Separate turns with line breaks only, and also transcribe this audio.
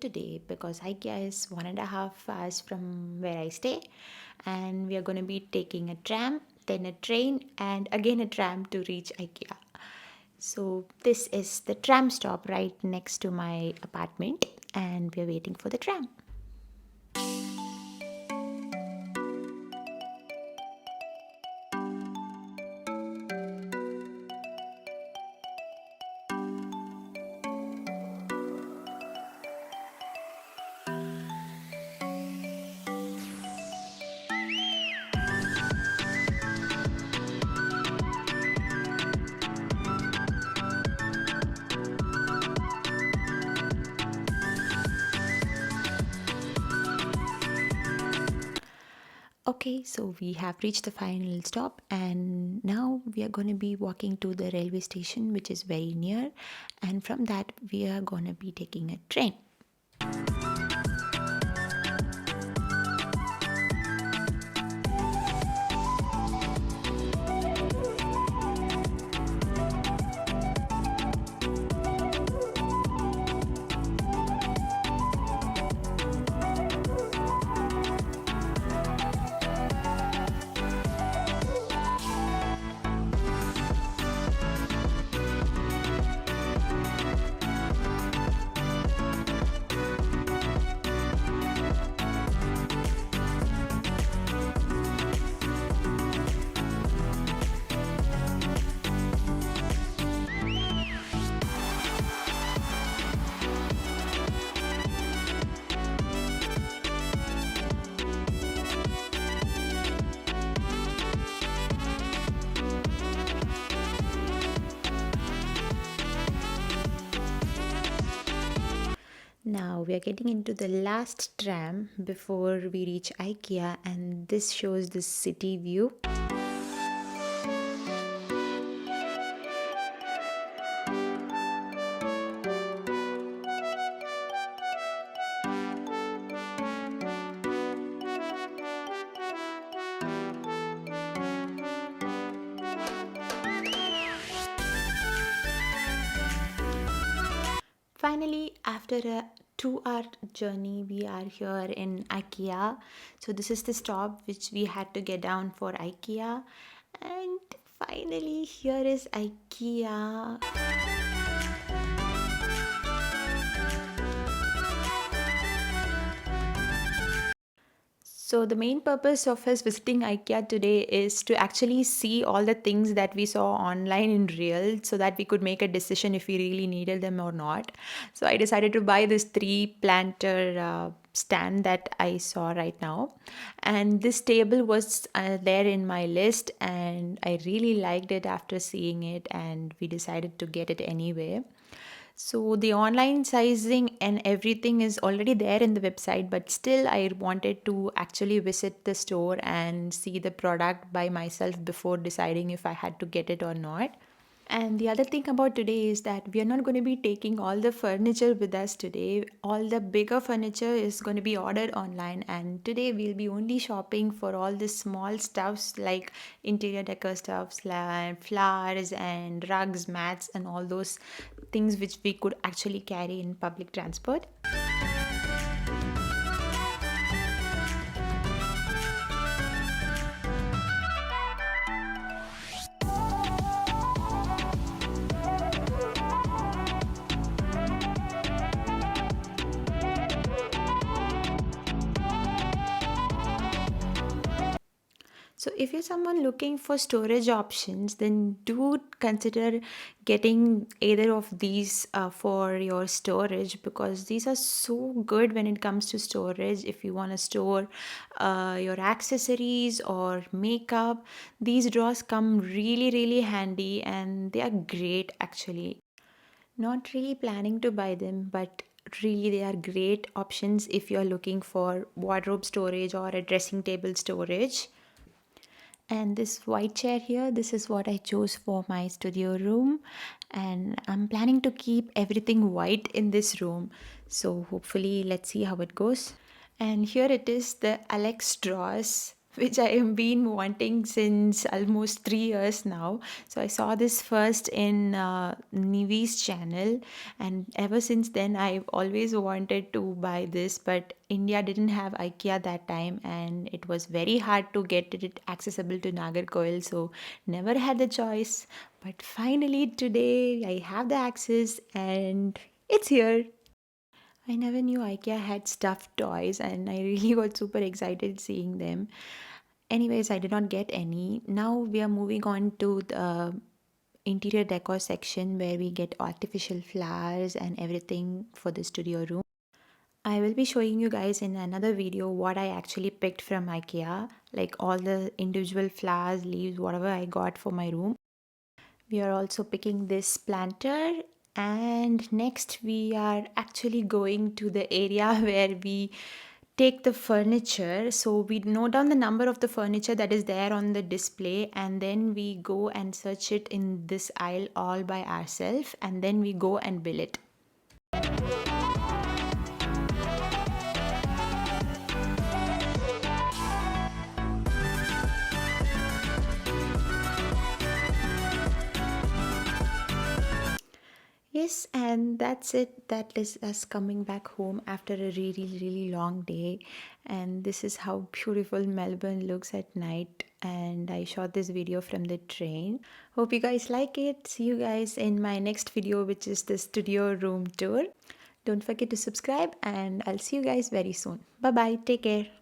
today because Ikea is 1.5 hours from where I stay, and we are going to be taking a tram, then a train, and again a tram to reach Ikea. So, this is the tram stop right next to my apartment, and we are waiting for the tram. Okay, so we have reached the final stop, and now we are going to be walking to the railway station, which is very near, and from that, we are going to be taking a train. Now we are getting into the last tram before we reach IKEA, and this shows the city view. Finally, after a 2 hour journey, we are here in IKEA. So, this is the stop which we had to get down for IKEA. And finally, here is IKEA. So, the main purpose of us visiting IKEA today is to actually see all the things that we saw online in real so that we could make a decision if we really needed them or not. So, I decided to buy this three planter stand that I saw right now. And this table was there in my list, and I really liked it after seeing it, and we decided to get it anyway. So the online sizing and everything is already there in the website, but still I wanted to actually visit the store and see the product by myself before deciding if I had to get it or not. And the other thing about today is that we are not going to be taking all the furniture with us today. All the bigger furniture is going to be ordered online, and today we'll be only shopping for all the small stuffs like interior decor stuffs, like flowers and rugs, mats, and all those things which we could actually carry in public transport. So, if you're someone looking for storage options, then do consider getting either of these for your storage, because these are so good when it comes to storage. If you want to store your accessories or makeup, these drawers come really, really handy, and they are great actually. Not really planning to buy them, but really they are great options if you're looking for wardrobe storage or a dressing table storage. And this white chair here, this is what I chose for my studio room, and I'm planning to keep everything white in this room, so hopefully let's see how it goes. And here it is, the Alex drawers. which I have been wanting since almost 3 years now. So I saw this first in Nivi's channel, and ever since then I've always wanted to buy this, but India didn't have IKEA that time, and it was very hard to get it accessible to Nagarkoil, so never had the choice. But finally today I have the access, and it's here. I never knew IKEA had stuffed toys, and I really got super excited seeing them. Anyways, I did not get any. Now we are moving on to the interior decor section where we get artificial flowers and everything for the studio room. I will be showing you guys in another video what I actually picked from IKEA, like all the individual flowers, leaves, whatever I got for my room. We are also picking this planter, and next we are actually going to the area where we take the furniture. So we note down the number of the furniture that is there on the display, and then we go and search it in this aisle all by ourselves, and then we go and bill it. Yes, and that's it. That is us coming back home after a really, really long day. And this is how beautiful Melbourne looks at night. And I shot this video from the train. Hope you guys like it. See you guys in my next video, which is the studio room tour. Don't forget to subscribe, and I'll see you guys very soon. Bye bye. Take care.